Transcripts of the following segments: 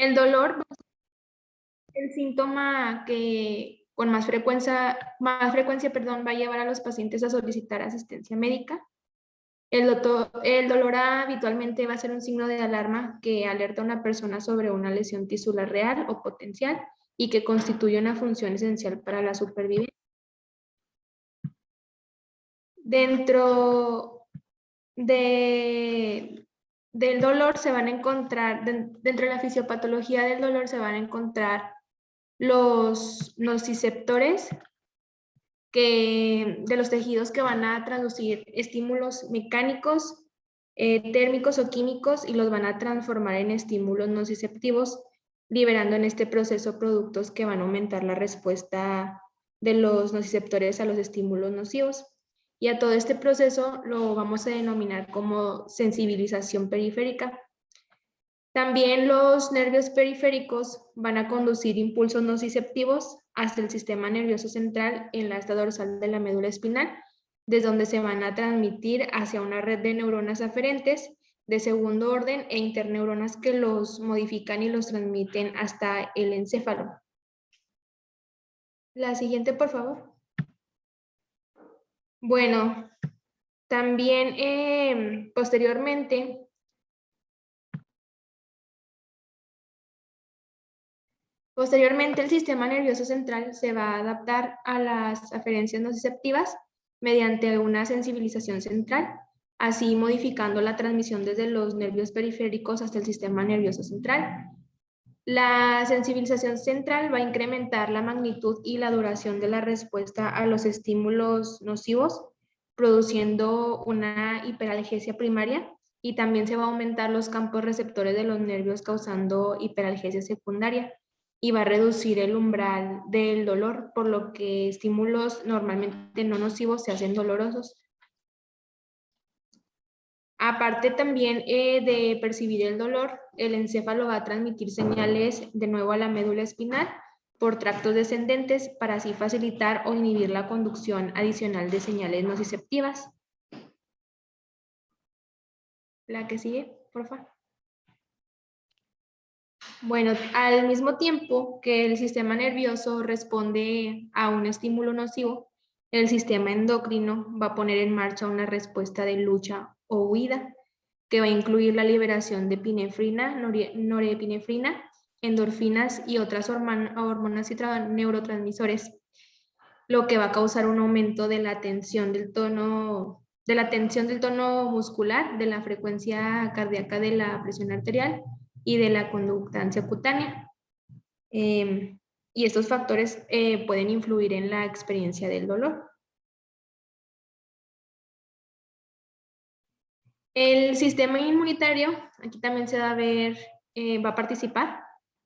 El dolor va a ser el síntoma que con más frecuencia, va a llevar a los pacientes a solicitar asistencia médica. El dolor habitualmente va a ser un signo de alarma que alerta a una persona sobre una lesión tisular real o potencial y que constituye una función esencial para la supervivencia. Dentro del dolor se van a encontrar, dentro de la fisiopatología del dolor se van a encontrar los nociceptores de los tejidos que van a traducir estímulos mecánicos, térmicos o químicos y los van a transformar en estímulos nociceptivos, liberando en este proceso productos que van a aumentar la respuesta de los nociceptores a los estímulos nocivos. Y a todo este proceso lo vamos a denominar como sensibilización periférica. También los nervios periféricos van a conducir impulsos nociceptivos hasta el sistema nervioso central en la asta dorsal de la médula espinal, desde donde se van a transmitir hacia una red de neuronas aferentes de segundo orden e interneuronas que los modifican y los transmiten hasta el encéfalo. La siguiente, por favor. Bueno, también posteriormente el sistema nervioso central se va a adaptar a las aferencias nociceptivas mediante una sensibilización central, así modificando la transmisión desde los nervios periféricos hasta el sistema nervioso central. La sensibilización central va a incrementar la magnitud y la duración de la respuesta a los estímulos nocivos, produciendo una hiperalgesia primaria, y también se va a aumentar los campos receptores de los nervios causando hiperalgesia secundaria y va a reducir el umbral del dolor, por lo que estímulos normalmente no nocivos se hacen dolorosos. Aparte también de percibir el dolor, el encéfalo va a transmitir señales de nuevo a la médula espinal por tractos descendentes para así facilitar o inhibir la conducción adicional de señales nociceptivas. La que sigue, por favor. Bueno, al mismo tiempo que el sistema nervioso responde a un estímulo nocivo, el sistema endocrino va a poner en marcha una respuesta de lucha o huida, que va a incluir la liberación de epinefrina, norepinefrina, endorfinas y otras hormonas y neurotransmisores, lo que va a causar un aumento de la tensión del tono muscular, de la frecuencia cardíaca, de la presión arterial y de la conductancia cutánea. Y estos factores pueden influir en la experiencia del dolor. El sistema inmunitario, aquí también se va a ver, va a participar,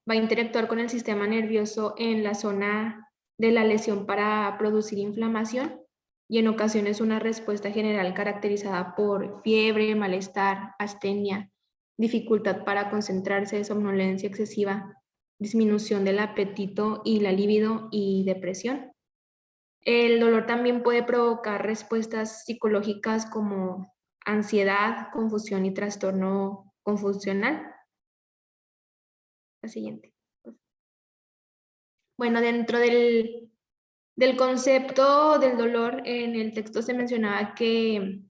va a interactuar con el sistema nervioso en la zona de la lesión para producir inflamación y en ocasiones una respuesta general caracterizada por fiebre, malestar, astenia, dificultad para concentrarse, somnolencia excesiva, disminución del apetito y la libido y depresión. El dolor también puede provocar respuestas psicológicas como ansiedad, confusión y trastorno confusional. La siguiente. Bueno, dentro del concepto del dolor, en el texto se mencionaba que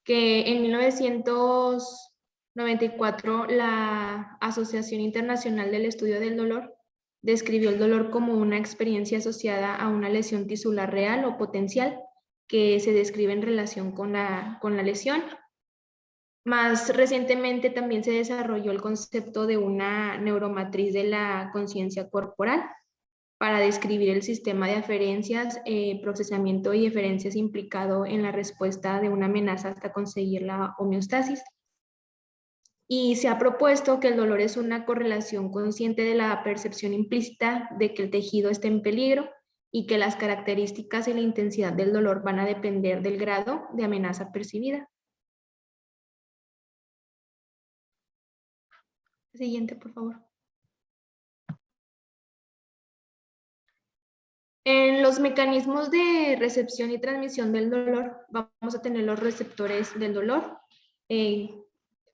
en 1994 la Asociación Internacional del Estudio del Dolor describió el dolor como una experiencia asociada a una lesión tisular real o potencial que se describe en relación con la lesión. Más recientemente también se desarrolló el concepto de una neuromatriz de la conciencia corporal para describir el sistema de aferencias, procesamiento y eferencias implicado en la respuesta de una amenaza hasta conseguir la homeostasis. Y se ha propuesto que el dolor es una correlación consciente de la percepción implícita de que el tejido está en peligro y que las características y la intensidad del dolor van a depender del grado de amenaza percibida. Siguiente, por favor. En los mecanismos de recepción y transmisión del dolor, vamos a tener los receptores del dolor,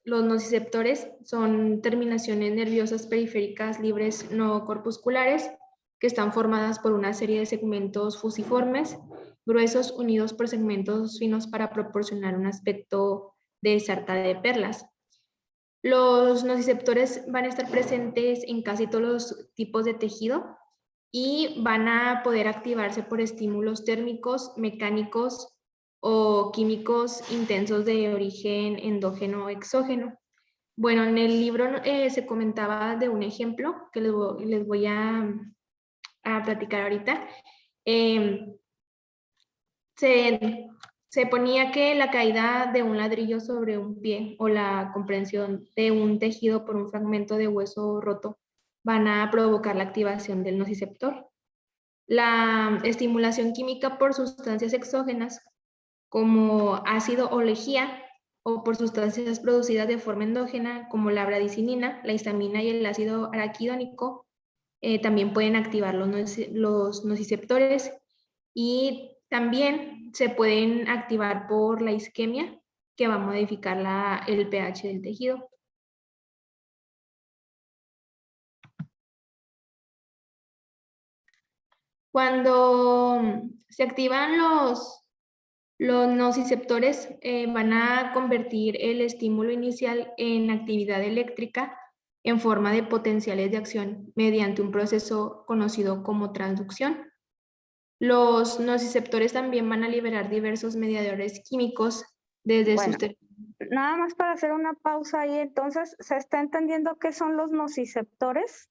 los nociceptores son terminaciones nerviosas periféricas libres no corpusculares que están formadas por una serie de segmentos fusiformes, gruesos, unidos por segmentos finos para proporcionar un aspecto de sarta de perlas. Los nociceptores van a estar presentes en casi todos los tipos de tejido y van a poder activarse por estímulos térmicos, mecánicos o químicos intensos de origen endógeno o exógeno. Bueno, en el libro se comentaba de un ejemplo que les voy a platicar ahorita. Se ponía que la caída de un ladrillo sobre un pie o la comprensión de un tejido por un fragmento de hueso roto van a provocar la activación del nociceptor. La estimulación química por sustancias exógenas como ácido o lejía o por sustancias producidas de forma endógena como la bradicinina, la histamina y el ácido araquidónico también pueden activar los nociceptores y también se pueden activar por la isquemia que va a modificar el pH del tejido. Cuando se activan los nociceptores, van a convertir el estímulo inicial en actividad eléctrica en forma de potenciales de acción mediante un proceso conocido como transducción. Los nociceptores también van a liberar diversos mediadores químicos desde sus... Nada más para hacer una pausa ahí, entonces, ¿se está entendiendo qué son los nociceptores?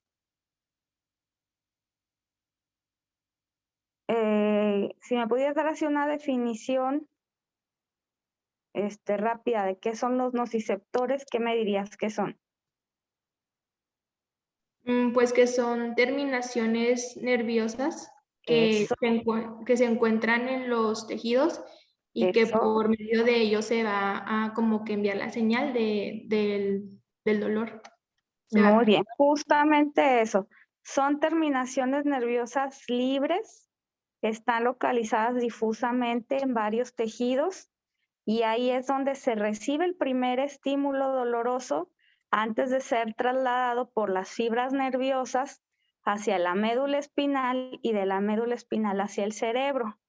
Si me pudieras dar así una definición rápida de qué son los nociceptores, ¿qué me dirías que son? Pues que son terminaciones nerviosas que se encuentran en los tejidos y que por medio de ellos se va a como que enviar la señal del dolor. Muy bien, justamente eso. Son terminaciones nerviosas libres que están localizadas difusamente en varios tejidos y ahí es donde se recibe el primer estímulo doloroso antes de ser trasladado por las fibras nerviosas hacia la médula espinal y de la médula espinal hacia el cerebro.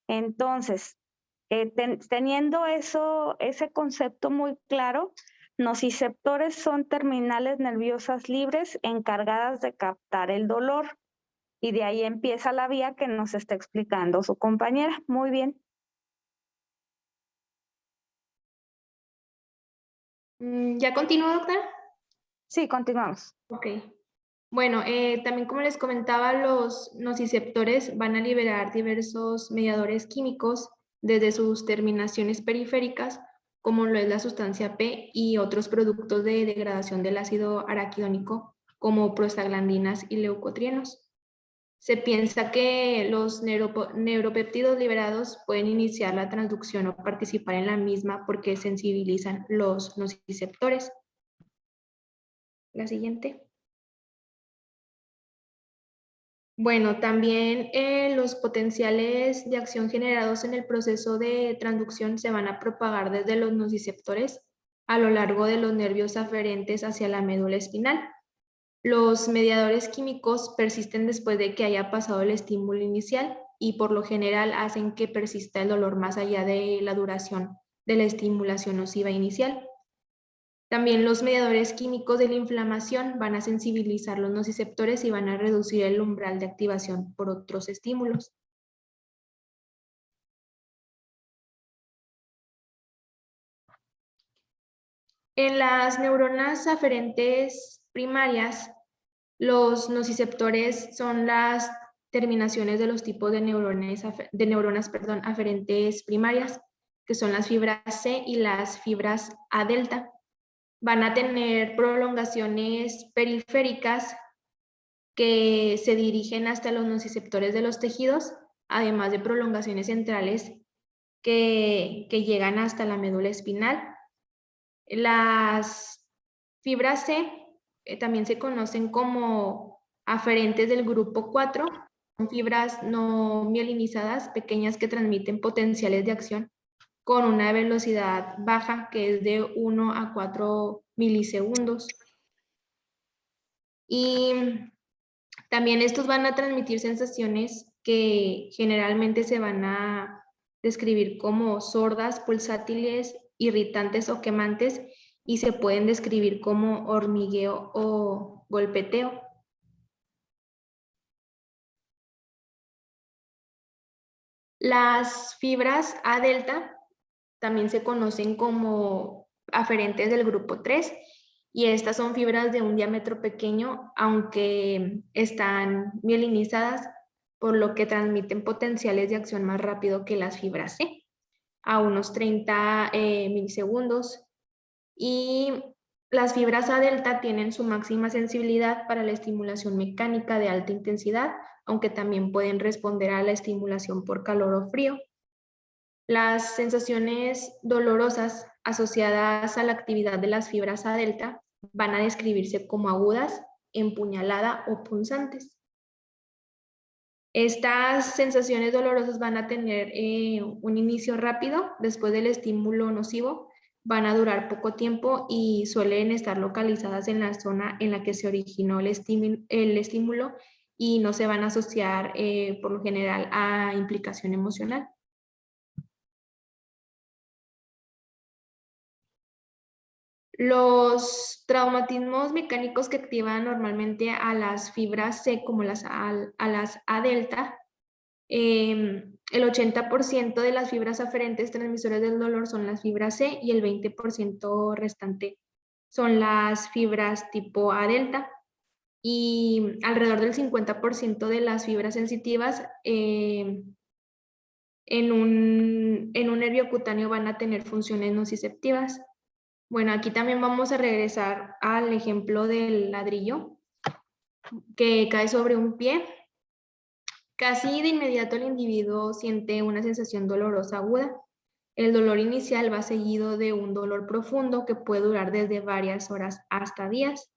Entonces, teniendo ese concepto muy claro, nociceptores son terminales nerviosas libres encargadas de captar el dolor. Y de ahí empieza la vía que nos está explicando su compañera. Muy bien. ¿Ya continúo, doctora? Sí, continuamos. Ok. Bueno, también como les comentaba, los nociceptores van a liberar diversos mediadores químicos desde sus terminaciones periféricas, como lo es la sustancia P y otros productos de degradación del ácido araquidónico, como prostaglandinas y leucotrienos. Se piensa que los neuropéptidos liberados pueden iniciar la transducción o participar en la misma porque sensibilizan los nociceptores. La siguiente. Bueno, también los potenciales de acción generados en el proceso de transducción se van a propagar desde los nociceptores a lo largo de los nervios aferentes hacia la médula espinal. Los mediadores químicos persisten después de que haya pasado el estímulo inicial y por lo general hacen que persista el dolor más allá de la duración de la estimulación nociva inicial. También los mediadores químicos de la inflamación van a sensibilizar los nociceptores y van a reducir el umbral de activación por otros estímulos. En las neuronas aferentes primarias, los nociceptores son las terminaciones de los tipos de neuronas aferentes primarias, que son las fibras C y las fibras A delta. Van a tener prolongaciones periféricas que se dirigen hasta los nociceptores de los tejidos, además de prolongaciones centrales que llegan hasta la médula espinal. Las fibras C también se conocen como aferentes del grupo 4, son fibras no mielinizadas pequeñas que transmiten potenciales de acción con una velocidad baja que es de 1 a 4 milisegundos. Y también estos van a transmitir sensaciones que generalmente se van a describir como sordas, pulsátiles, irritantes o quemantes, y se pueden describir como hormigueo o golpeteo. Las fibras A delta también se conocen como aferentes del grupo 3, y estas son fibras de un diámetro pequeño, aunque están mielinizadas, por lo que transmiten potenciales de acción más rápido que las fibras C, a unos 30 milisegundos. Y las fibras A delta tienen su máxima sensibilidad para la estimulación mecánica de alta intensidad, aunque también pueden responder a la estimulación por calor o frío. Las sensaciones dolorosas asociadas a la actividad de las fibras A delta van a describirse como agudas, empuñalada o punzantes. Estas sensaciones dolorosas van a tener un inicio rápido después del estímulo nocivo, van a durar poco tiempo y suelen estar localizadas en la zona en la que se originó el estímulo, y no se van a asociar por lo general a implicación emocional. Los traumatismos mecánicos que activan normalmente a las fibras C, como a las A delta, el 80% de las fibras aferentes transmisores del dolor son las fibras C, y el 20% restante son las fibras tipo A delta. Y alrededor del 50% de las fibras sensitivas en un nervio cutáneo van a tener funciones nociceptivas. Bueno, aquí también vamos a regresar al ejemplo del ladrillo que cae sobre un pie. Casi de inmediato el individuo siente una sensación dolorosa aguda. El dolor inicial va seguido de un dolor profundo que puede durar desde varias horas hasta días.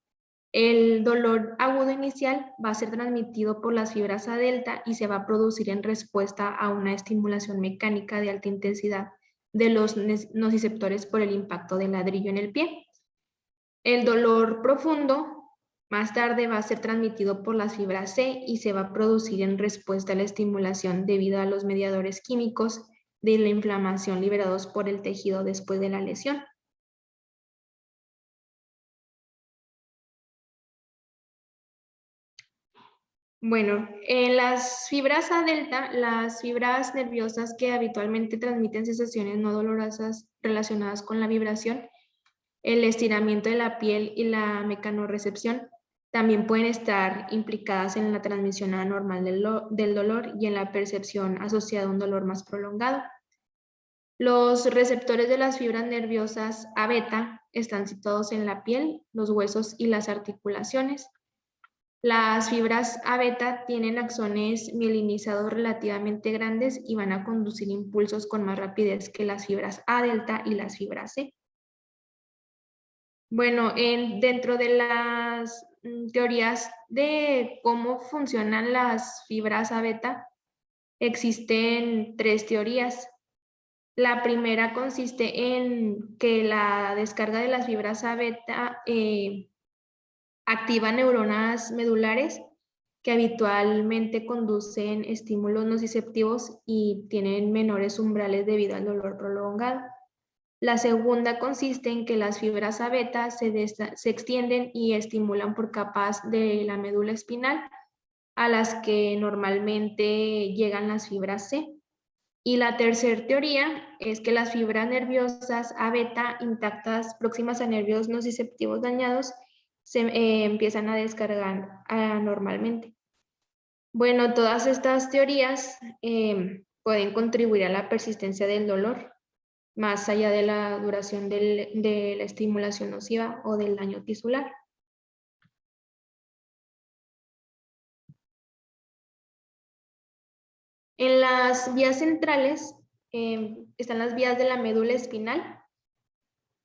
El dolor agudo inicial va a ser transmitido por las fibras A delta y se va a producir en respuesta a una estimulación mecánica de alta intensidad de los nociceptores por el impacto del ladrillo en el pie. El dolor profundo más tarde va a ser transmitido por las fibras C y se va a producir en respuesta a la estimulación debido a los mediadores químicos de la inflamación liberados por el tejido después de la lesión. Bueno, en las fibras A delta, las fibras nerviosas que habitualmente transmiten sensaciones no dolorosas relacionadas con la vibración, el estiramiento de la piel y la mecanorrecepción también pueden estar implicadas en la transmisión anormal del dolor y en la percepción asociada a un dolor más prolongado. Los receptores de las fibras nerviosas A beta están situados en la piel, los huesos y las articulaciones. Las fibras A beta tienen axones mielinizados relativamente grandes y van a conducir impulsos con más rapidez que las fibras A delta y las fibras C. Bueno, dentro de las teorías de cómo funcionan las fibras A beta, existen 3 teorías. La primera consiste en que la descarga de las fibras A beta activa neuronas medulares que habitualmente conducen estímulos nociceptivos y tienen menores umbrales debido al dolor prolongado. La segunda consiste en que las fibras A beta se extienden y estimulan por capas de la médula espinal, a las que normalmente llegan las fibras C. Y la tercera teoría es que las fibras nerviosas A beta intactas próximas a nervios nociceptivos dañados se empiezan a descargar anormalmente. Bueno, todas estas teorías pueden contribuir a la persistencia del dolor, más allá de la duración de la estimulación nociva o del daño tisular. En las vías centrales están las vías de la médula espinal.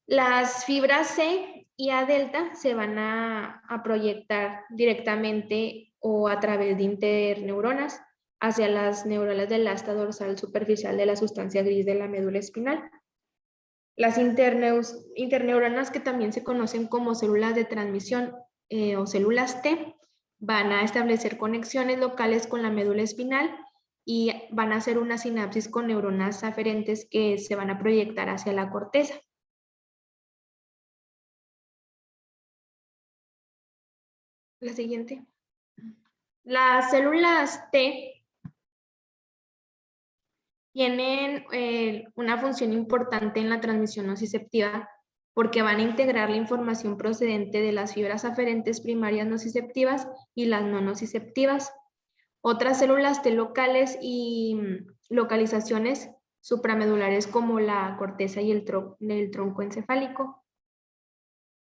Las fibras C y A delta se van a proyectar directamente o a través de interneuronas hacia las neuronas del asta dorsal superficial de la sustancia gris de la médula espinal. Las interneuronas, que también se conocen como células de transmisión o células T, van a establecer conexiones locales con la médula espinal y van a hacer una sinapsis con neuronas aferentes que se van a proyectar hacia la corteza. La siguiente. Las células T tienen una función importante en la transmisión nociceptiva porque van a integrar la información procedente de las fibras aferentes primarias nociceptivas y las no nociceptivas. Otras células T locales y localizaciones supramedulares como la corteza y el tronco encefálico.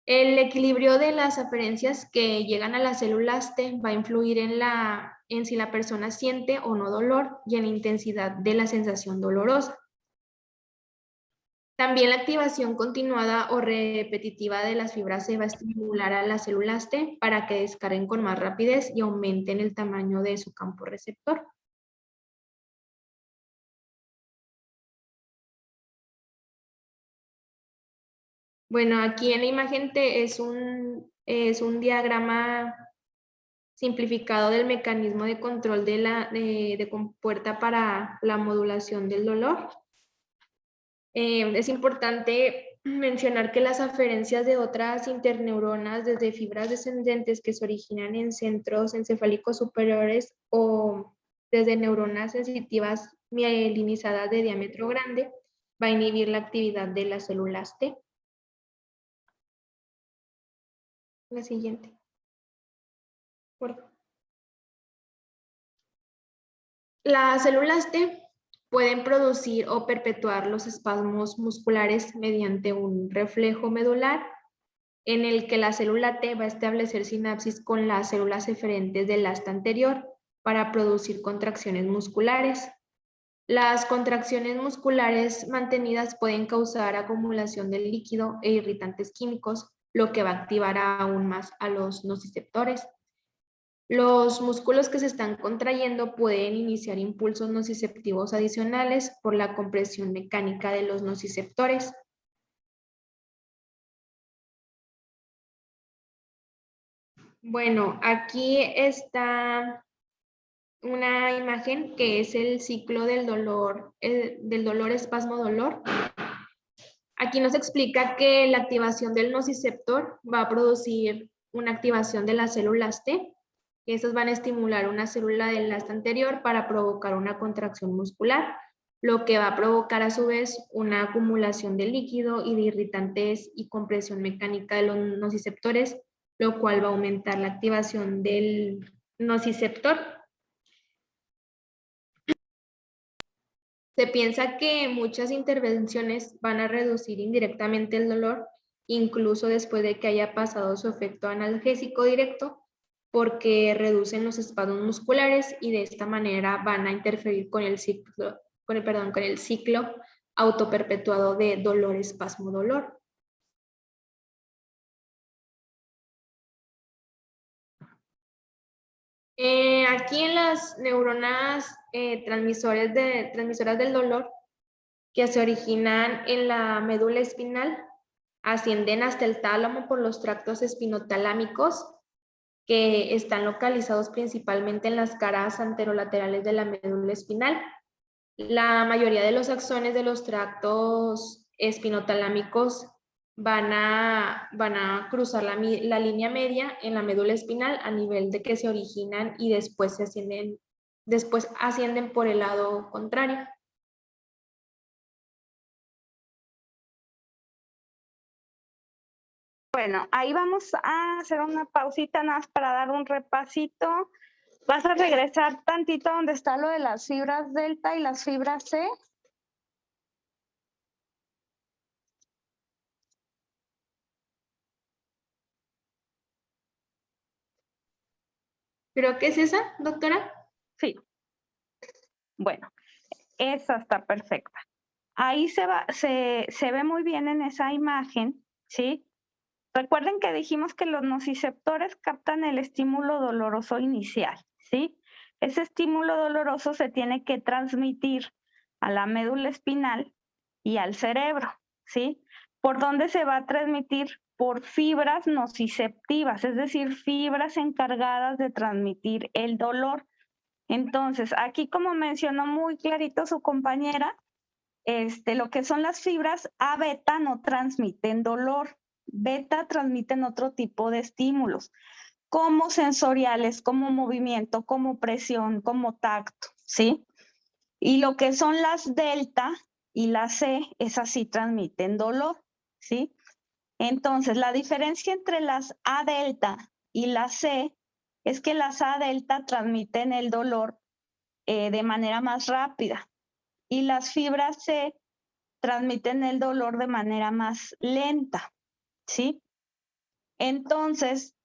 El equilibrio de las aferencias que llegan a las células T va a influir en si la persona siente o no dolor y en la intensidad de la sensación dolorosa. También la activación continuada o repetitiva de las fibras se va a estimular a las células T para que descarguen con más rapidez y aumenten el tamaño de su campo receptor. Bueno, aquí en la imagen es un diagrama simplificado del mecanismo de control de compuerta para la modulación del dolor. Es importante mencionar que las aferencias de otras interneuronas, desde fibras descendentes que se originan en centros encefálicos superiores o desde neuronas sensitivas mielinizadas de diámetro grande, va a inhibir la actividad de las células T. La siguiente. Por favor. Las células T pueden producir o perpetuar los espasmos musculares mediante un reflejo medular en el que la célula T va a establecer sinapsis con las células eferentes del asta anterior para producir contracciones musculares. Las contracciones musculares mantenidas pueden causar acumulación de líquido e irritantes químicos, lo que va a activar aún más a los nociceptores. Los músculos que se están contrayendo pueden iniciar impulsos nociceptivos adicionales por la compresión mecánica de los nociceptores. Bueno, aquí está una imagen que es el ciclo del dolor espasmo-dolor. Aquí nos explica que la activación del nociceptor va a producir una activación de las células T. Estas van a estimular una célula del asta anterior para provocar una contracción muscular, lo que va a provocar a su vez una acumulación de líquido y de irritantes y compresión mecánica de los nociceptores, lo cual va a aumentar la activación del nociceptor. Se piensa que muchas intervenciones van a reducir indirectamente el dolor, incluso después de que haya pasado su efecto analgésico directo, porque reducen los espasmos musculares y de esta manera van a interferir con el ciclo, con el ciclo autoperpetuado de dolor-espasmo-dolor. Aquí en las neuronas transmisoras del dolor que se originan en la médula espinal, ascienden hasta el tálamo por los tractos espinotalámicos que están localizados principalmente en las caras anterolaterales de la médula espinal. La mayoría de los axones de los tractos espinotalámicos van a cruzar la línea media en la médula espinal a nivel de que se originan y después ascienden por el lado contrario. Bueno, ahí vamos a hacer una pausita nada más para dar un repasito. Vas a regresar tantito donde está lo de las fibras delta y las fibras C. ¿Creo que es esa, doctora? Sí. Bueno, esa está perfecta. Ahí se ve muy bien en esa imagen, ¿sí? Recuerden que dijimos que los nociceptores captan el estímulo doloroso inicial, ¿sí? Ese estímulo doloroso se tiene que transmitir a la médula espinal y al cerebro, ¿sí? ¿Por dónde se va a transmitir? Por fibras nociceptivas, es decir, fibras encargadas de transmitir el dolor. Entonces, aquí como mencionó muy clarito su compañera, lo que son las fibras A beta no transmiten dolor, beta transmiten otro tipo de estímulos, como sensoriales, como movimiento, como presión, como tacto, ¿sí? Y lo que son las delta y las C, esas sí transmiten dolor, ¿sí? Entonces, la diferencia entre las A delta y las C es que las A delta transmiten el dolor de manera más rápida y las fibras C transmiten el dolor de manera más lenta, ¿sí? Entonces,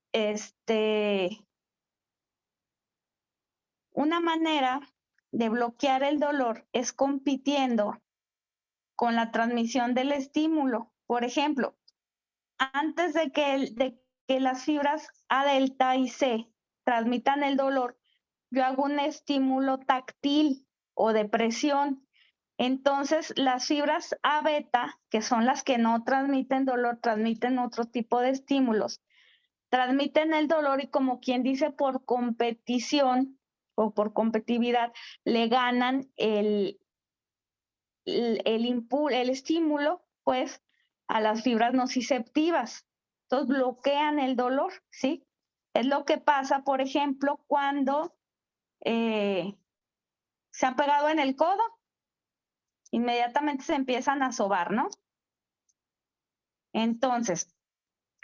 una manera de bloquear el dolor es compitiendo con la transmisión del estímulo. Por ejemplo, antes de que las fibras A delta y C transmitan el dolor, yo hago un estímulo táctil o de presión. Entonces, las fibras A beta, que son las que no transmiten dolor, transmiten otro tipo de estímulos, transmiten el dolor y, como quien dice, por competición o por competitividad, le ganan el estímulo, pues, a las fibras nociceptivas. Entonces, bloquean el dolor, ¿sí? Es lo que pasa, por ejemplo, cuando se han pegado en el codo, inmediatamente se empiezan a sobar, ¿no? Entonces,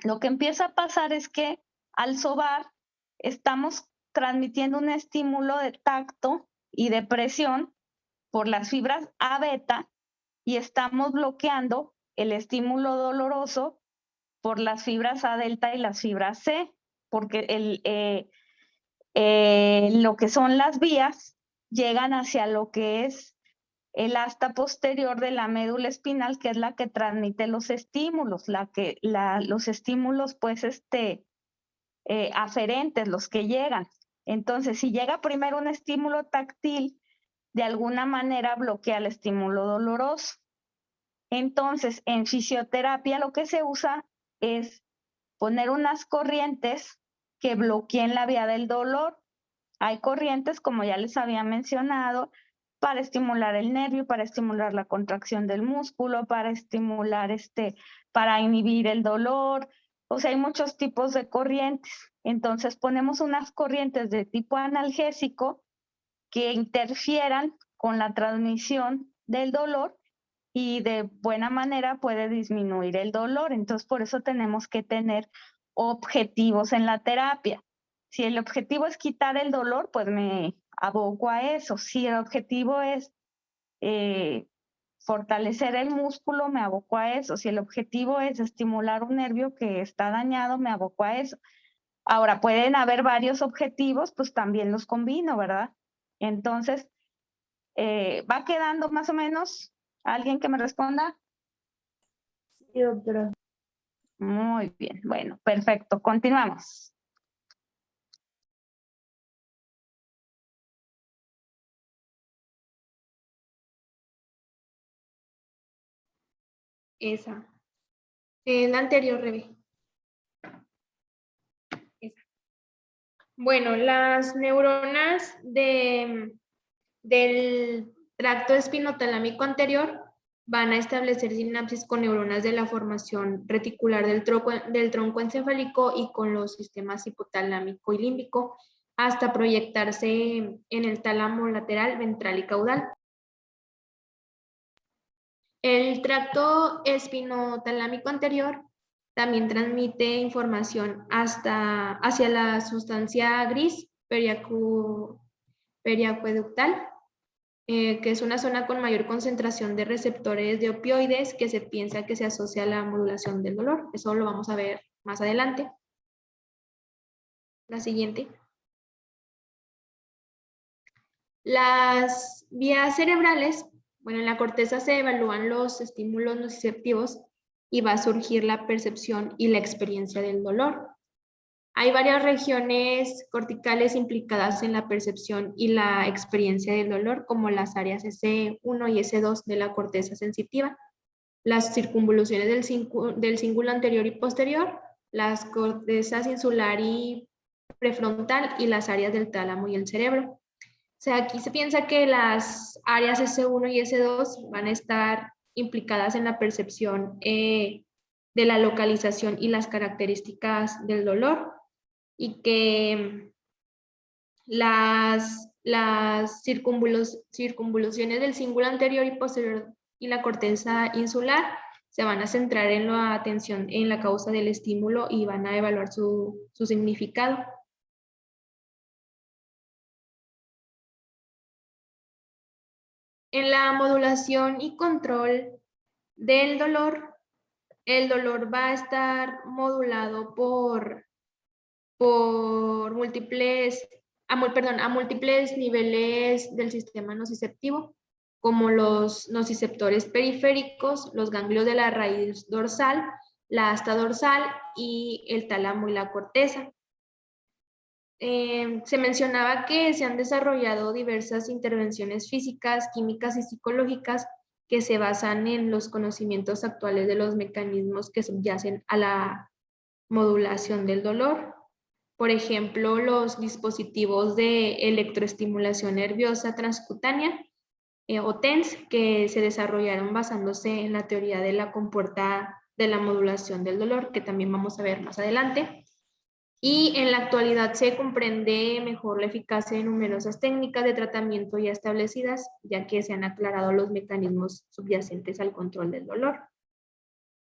lo que empieza a pasar es que al sobar estamos transmitiendo un estímulo de tacto y de presión por las fibras A beta y estamos bloqueando el estímulo doloroso por las fibras A delta y las fibras C, porque lo que son las vías llegan hacia lo que es el asta posterior de la médula espinal, que es la que transmite los estímulos, los estímulos pues aferentes, los que llegan. Entonces, si llega primero un estímulo táctil, de alguna manera bloquea el estímulo doloroso. Entonces, en fisioterapia lo que se usa es poner unas corrientes que bloqueen la vía del dolor. Hay corrientes, como ya les había mencionado, para estimular el nervio, para estimular la contracción del músculo, para estimular para inhibir el dolor. O sea, hay muchos tipos de corrientes. Entonces ponemos unas corrientes de tipo analgésico que interfieran con la transmisión del dolor y de buena manera puede disminuir el dolor. Entonces, por eso tenemos que tener objetivos en la terapia. Si el objetivo es quitar el dolor, pues me aboco a eso. Si el objetivo es fortalecer el músculo, me aboco a eso. Si el objetivo es estimular un nervio que está dañado, me aboco a eso. Ahora, pueden haber varios objetivos, pues también los combino, ¿verdad? Entonces, ¿va quedando más o menos? ¿Alguien que me responda? Sí, doctora. Muy bien, bueno, perfecto. Continuamos. Esa. En la anterior, Rebe. Esa. Bueno, las neuronas del tracto espinotalámico anterior van a establecer sinapsis con neuronas de la formación reticular del tronco encefálico y con los sistemas hipotalámico y límbico hasta proyectarse en el tálamo lateral, ventral y caudal. El tracto espinotalámico anterior también transmite información hacia la sustancia gris periacueductal, que es una zona con mayor concentración de receptores de opioides que se piensa que se asocia a la modulación del dolor. Eso lo vamos a ver más adelante. La siguiente. Las vías cerebrales, bueno, en la corteza se evalúan los estímulos nociceptivos y va a surgir la percepción y la experiencia del dolor. Hay varias regiones corticales implicadas en la percepción y la experiencia del dolor, como las áreas S1 y S2 de la corteza sensitiva. las circunvoluciones del cíngulo anterior y posterior, las cortezas insular y prefrontal y las áreas del tálamo y el cerebro. O sea, aquí se piensa que las áreas S1 y S2 van a estar implicadas en la percepción de la localización y las características del dolor, y que las circunvoluciones del cíngulo anterior y posterior y la corteza insular se van a centrar en la atención en la causa del estímulo y van a evaluar su significado. En la modulación y control del dolor, el dolor va a estar modulado a múltiples niveles del sistema nociceptivo, como los nociceptores periféricos, los ganglios de la raíz dorsal, la asta dorsal y el tálamo y la corteza. Se mencionaba que se han desarrollado diversas intervenciones físicas, químicas y psicológicas que se basan en los conocimientos actuales de los mecanismos que subyacen a la modulación del dolor. Por ejemplo, los dispositivos de electroestimulación nerviosa transcutánea o TENS, que se desarrollaron basándose en la teoría de la compuerta de la modulación del dolor, que también vamos a ver más adelante. Y en la actualidad se comprende mejor la eficacia de numerosas técnicas de tratamiento ya establecidas, ya que se han aclarado los mecanismos subyacentes al control del dolor.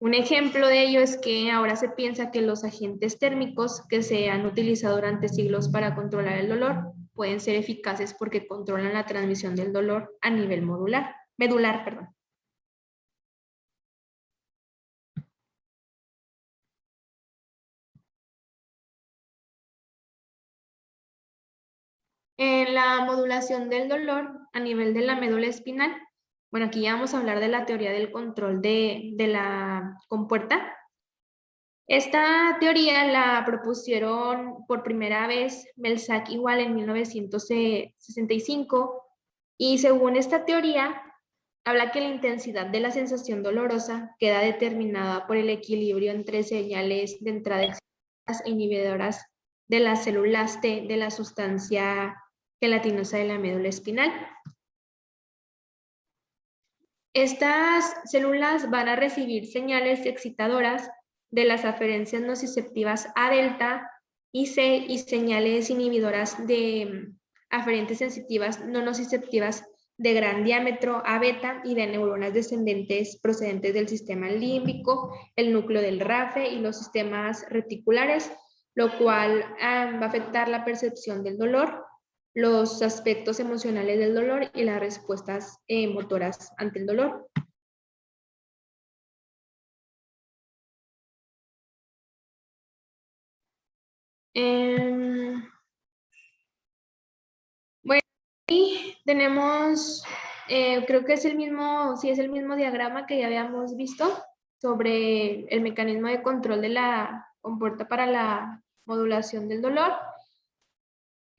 Un ejemplo de ello es que ahora se piensa que los agentes térmicos que se han utilizado durante siglos para controlar el dolor pueden ser eficaces porque controlan la transmisión del dolor a nivel medular. En la modulación del dolor a nivel de la médula espinal, bueno, aquí ya vamos a hablar de la teoría del control de la compuerta. Esta teoría la propusieron por primera vez Melzack igual en 1965, y según esta teoría habla que la intensidad de la sensación dolorosa queda determinada por el equilibrio entre señales de entrada externas e inhibidoras de las células T de la sustancia gelatinosa de la médula espinal. Estas células van a recibir señales excitadoras de las aferencias nociceptivas A delta y C y señales inhibidoras de aferentes sensitivas no nociceptivas de gran diámetro A beta y de neuronas descendentes procedentes del sistema límbico, el núcleo del RAFE y los sistemas reticulares, lo cual va a afectar la percepción del dolor, los aspectos emocionales del dolor y las respuestas motoras ante el dolor. Bueno, y tenemos, creo que es el mismo, sí es el mismo diagrama que ya habíamos visto sobre el mecanismo de control de la compuerta para la modulación del dolor.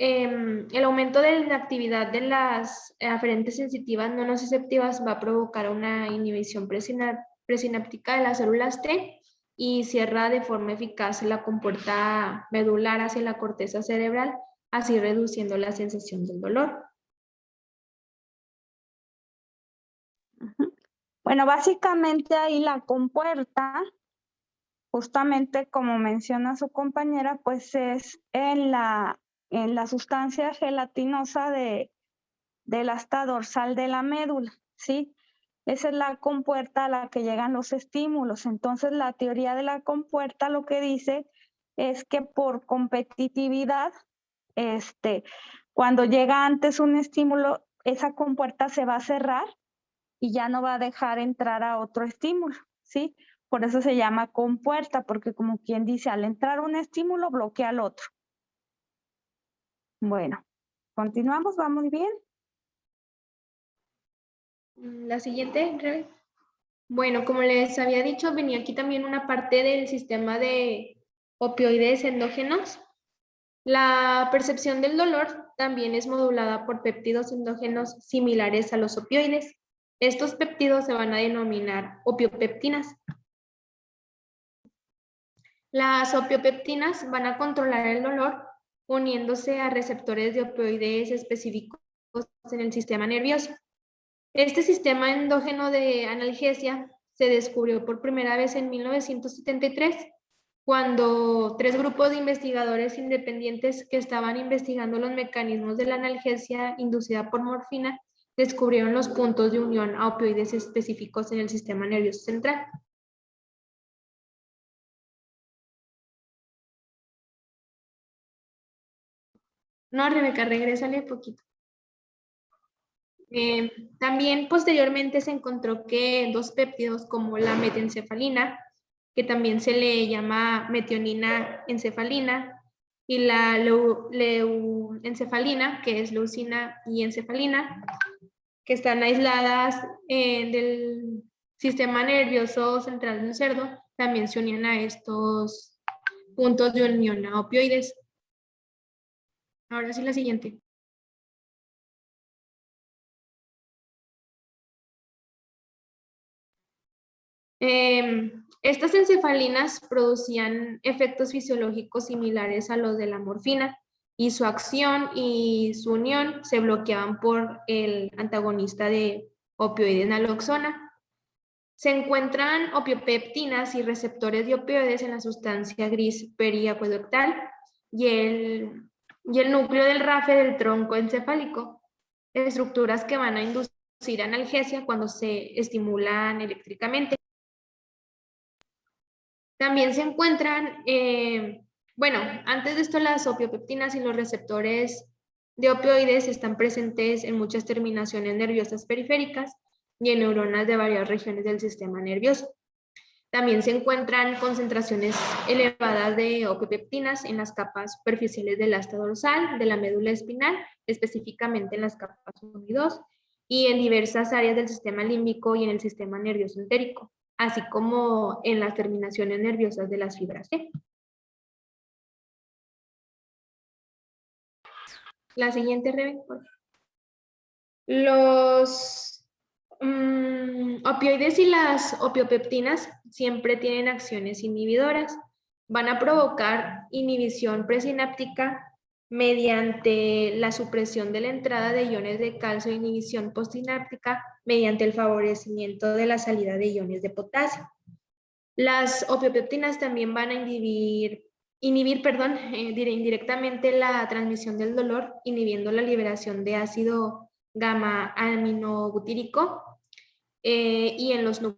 El aumento de la actividad de las aferentes sensitivas no nociceptivas va a provocar una inhibición presináptica de las células T y cierra de forma eficaz la compuerta medular hacia la corteza cerebral, así reduciendo la sensación del dolor. Bueno, básicamente ahí la compuerta, justamente como menciona su compañera, pues es en la sustancia gelatinosa del asta dorsal de la médula, ¿sí? Esa es la compuerta a la que llegan los estímulos. Entonces, la teoría de la compuerta lo que dice es que por competitividad, cuando llega antes un estímulo, esa compuerta se va a cerrar y ya no va a dejar entrar a otro estímulo, ¿sí? Por eso se llama compuerta, porque como quien dice, al entrar un estímulo bloquea al otro. Bueno, continuamos, ¿vamos bien? La siguiente, Rebe. Bueno, como les había dicho, venía aquí también una parte del sistema de opioides endógenos. La percepción del dolor también es modulada por péptidos endógenos similares a los opioides. Estos péptidos se van a denominar opiopeptinas. Las opiopeptinas van a controlar el dolor uniéndose a receptores de opioides específicos en el sistema nervioso. Este sistema endógeno de analgesia se descubrió por primera vez en 1973, cuando 3 grupos de investigadores independientes que estaban investigando los mecanismos de la analgesia inducida por morfina descubrieron los puntos de unión a opioides específicos en el sistema nervioso central. No, Rebeca, regrésale poquito. También posteriormente se encontró que 2 péptidos como la metencefalina, que también se le llama metionina encefalina, y la leuencefalina, que es leucina y encefalina, que están aisladas del sistema nervioso central del cerdo, también se unían a estos puntos de unión a opioides. Ahora sí la siguiente. Estas encefalinas producían efectos fisiológicos similares a los de la morfina y su acción y su unión se bloqueaban por el antagonista de opioide naloxona. Se encuentran opiopeptinas y receptores de opioides en la sustancia gris periacueductal y el núcleo del rafe del tronco encefálico, estructuras que van a inducir analgesia cuando se estimulan eléctricamente. También se encuentran, bueno, antes de esto las opiopeptinas y los receptores de opioides están presentes en muchas terminaciones nerviosas periféricas y en neuronas de varias regiones del sistema nervioso. También se encuentran concentraciones elevadas de opiopeptinas en las capas superficiales del asta dorsal, de la médula espinal, específicamente en las capas 1 y 2, y en diversas áreas del sistema límbico y en el sistema nervioso entérico, así como en las terminaciones nerviosas de las fibras C. La siguiente, Rebeca. Los opioides y las opiopeptinas siempre tienen acciones inhibidoras. Van a provocar inhibición presináptica mediante la supresión de la entrada de iones de calcio e inhibición postsináptica mediante el favorecimiento de la salida de iones de potasio. Las opiopeptinas también van a inhibir indirectamente la transmisión del dolor, inhibiendo la liberación de ácido gamma aminobutírico y en los núcleos